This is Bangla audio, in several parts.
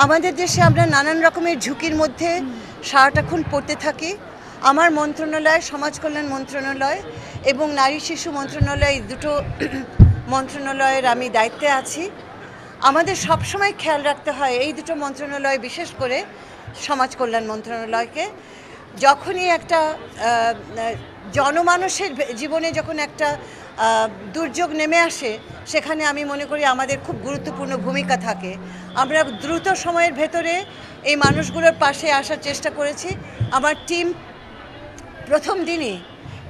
আমাদের দেশে আমরা নানান রকমের ঝুঁকির মধ্যে সারাটাক্ষণ পড়তে থাকি। আমার মন্ত্রণালয়, সমাজ কল্যাণ মন্ত্রণালয় এবং নারী শিশু মন্ত্রণালয়, এই দুটো মন্ত্রণালয়ের আমি দায়িত্বে আছি। আমাদের সবসময় খেয়াল রাখতে হয় এই দুটো মন্ত্রণালয়, বিশেষ করে সমাজ কল্যাণ মন্ত্রণালয়কে, যখনই একটা জনমানুষের জীবনে যখন একটা দুর্যোগ নেমে আসে, সেখানে আমি মনে করি আমাদের খুব গুরুত্বপূর্ণ ভূমিকা থাকে। আমরা দ্রুত সময়ের ভেতরে এই মানুষগুলোর পাশে আসার চেষ্টা করেছি। আমার টিম প্রথম দিনই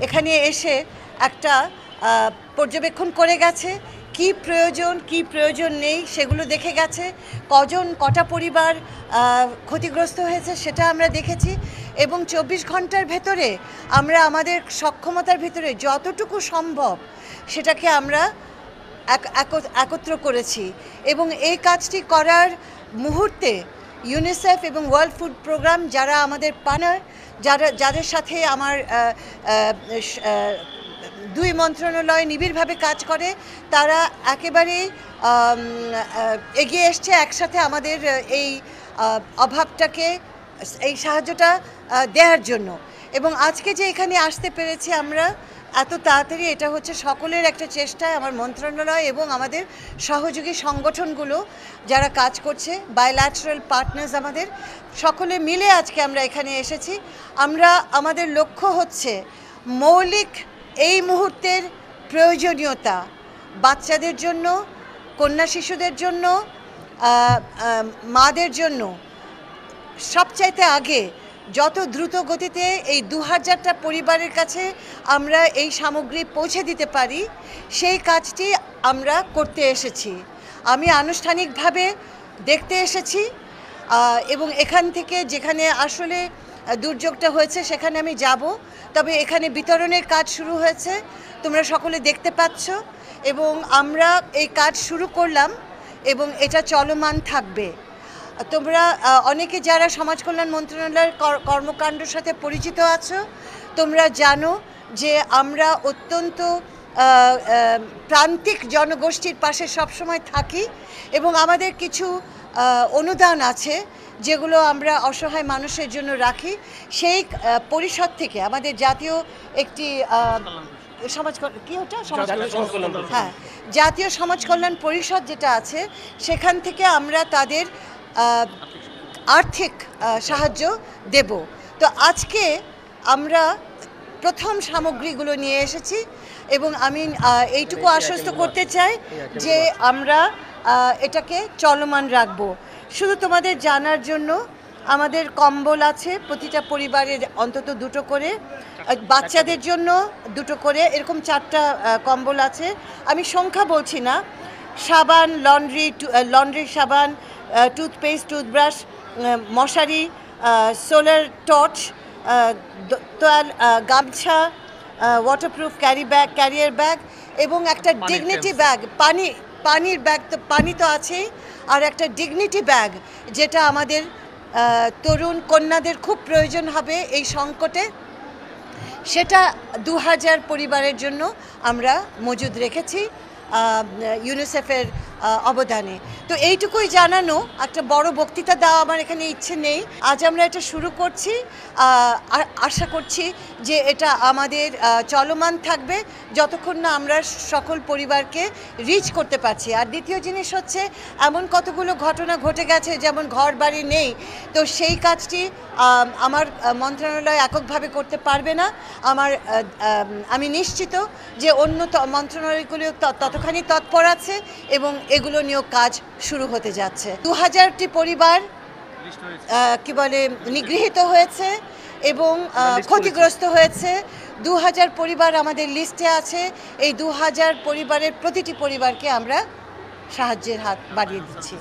এখানে এসে একটা পর্যবেক্ষণ করে গেছে, কি প্রয়োজন নেই সেগুলো দেখে গেছে। কটা পরিবার ক্ষতিগ্রস্ত হয়েছে সেটা আমরা দেখেছি, এবং 24 ঘন্টার ভেতরে আমরা আমাদের সক্ষমতার ভিতরে যতটুকু সম্ভব সেটাকে আমরা একত্র করেছি। এবং এই কাজটি করার মুহূর্তে ইউনিসেফ এবং ওয়ার্ল্ড ফুড প্রোগ্রাম, যারা আমাদের পার্টনার, যাদের সাথে আমার দুই মন্ত্রণালয় নিবিড়ভাবে কাজ করে, তারা একেবারেই এগিয়ে এসছে একসাথে আমাদের এই অভাবটাকে, এই সাহায্যটা দেওয়ার জন্য। এবং আজকে যে এখানে আসতে পেরেছি আমরা এত তাড়াতাড়ি, এটা হচ্ছে সকলের একটা চেষ্টায়। আমার মন্ত্রণালয় এবং আমাদের সহযোগী সংগঠনগুলো যারা কাজ করছে, বাইল্যাটারাল পার্টনার্স, আমাদের সকলে মিলে আজকে আমরা এখানে এসেছি। আমাদের লক্ষ্য হচ্ছে মৌলিক এই মুহূর্তের প্রয়োজনীয়তা, বাচ্চাদের জন্য, কন্যা শিশুদের জন্য, মাদের জন্য সবচাইতে আগে যত দ্রুত গতিতে এই 2000টা পরিবারের কাছে আমরা এই সামগ্রী পৌঁছে দিতে পারি, সেই কাজটি আমরা করতে এসেছি। আমি আনুষ্ঠানিকভাবে দেখতে এসেছি, এবং এখান থেকে যেখানে আসলে দুর্যোগটা হয়েছে সেখানে আমি যাব। তবে এখানে বিতরণের কাজ শুরু হয়েছে, তোমরা সকলে দেখতে পাচ্ছ, এবং আমরা এই কাজ শুরু করলাম এবং এটা চলমান থাকবে। তোমরা অনেকে যারা সমাজ কল্যাণ মন্ত্রণালয়ের কর্মকাণ্ডের সাথে পরিচিত আছো, তোমরা জানো যে আমরা অত্যন্ত প্রান্তিক জনগোষ্ঠীর পাশে সবসময় থাকি, এবং আমাদের কিছু অনুদান আছে যেগুলো আমরা অসহায় মানুষের জন্য রাখি। সেই পরিষদ থেকে আমাদের জাতীয় একটি জাতীয় সমাজ কল্যাণ পরিষদ যেটা আছে, সেখান থেকে আমরা তাদের আর্থিক সাহায্য দেব। তো আজকে আমরা প্রথম সামগ্রীগুলো নিয়ে এসেছি, এবং আমি এইটুকু আশ্বস্ত করতে চাই যে আমরা এটাকে চলমান রাখব। শুধু তোমাদের জানার জন্য, আমাদের কম্বল আছে প্রতিটা পরিবারের অন্তত 2টো করে, বাচ্চাদের জন্য 2টো করে, এরকম 4টা কম্বল আছে। আমি সংখ্যা বলছি না। সাবান, লন্ড্রি সাবান, টুথপেস্ট, টুথব্রাশ, মশারি, সোলার টর্চ, গামছা, ওয়াটারপ্রুফ ক্যারিয়ার ব্যাগ, এবং একটা ডিগনিটি ব্যাগ, পানির ব্যাগ, তো পানি তো আছেই, আর একটা ডিগনিটি ব্যাগ যেটা আমাদের তরুণ কন্যাদের খুব প্রয়োজন হবে এই সংকটে, সেটা 2000 পরিবারের জন্য আমরা মজুদ রেখেছি ইউনিসেফের অবদানে। তো এইটুকুই জানানো, একটা বড় বক্তৃতা দেওয়া আমার এখানে ইচ্ছে নেই। আজ আমরা এটা শুরু করছি, আশা করছি যে এটা আমাদের চলমান থাকবে যতক্ষণ না আমরা সকল পরিবারকে রিচ করতে পারছি। আর দ্বিতীয় জিনিস হচ্ছে, এমন কতগুলো ঘটনা ঘটে গেছে যেমন ঘর বাড়ি নেই, তো সেই কাজটি আমার মন্ত্রণালয় এককভাবে করতে পারবে না। আমি নিশ্চিত যে অন্য মন্ত্রণালয়গুলো ততখানি তৎপর আছে, এবং এগুলো নিয়েও কাজ শুরু হতে যাচ্ছে। 2000টি পরিবার নিগৃহীত হয়েছে এবং ক্ষতিগ্রস্ত হয়েছে। 2000 পরিবার আমাদের লিস্টে আছে। এই 2000 পরিবারের প্রতিটি পরিবারকে আমরা সাহায্যের হাত বাড়িয়ে দিচ্ছি।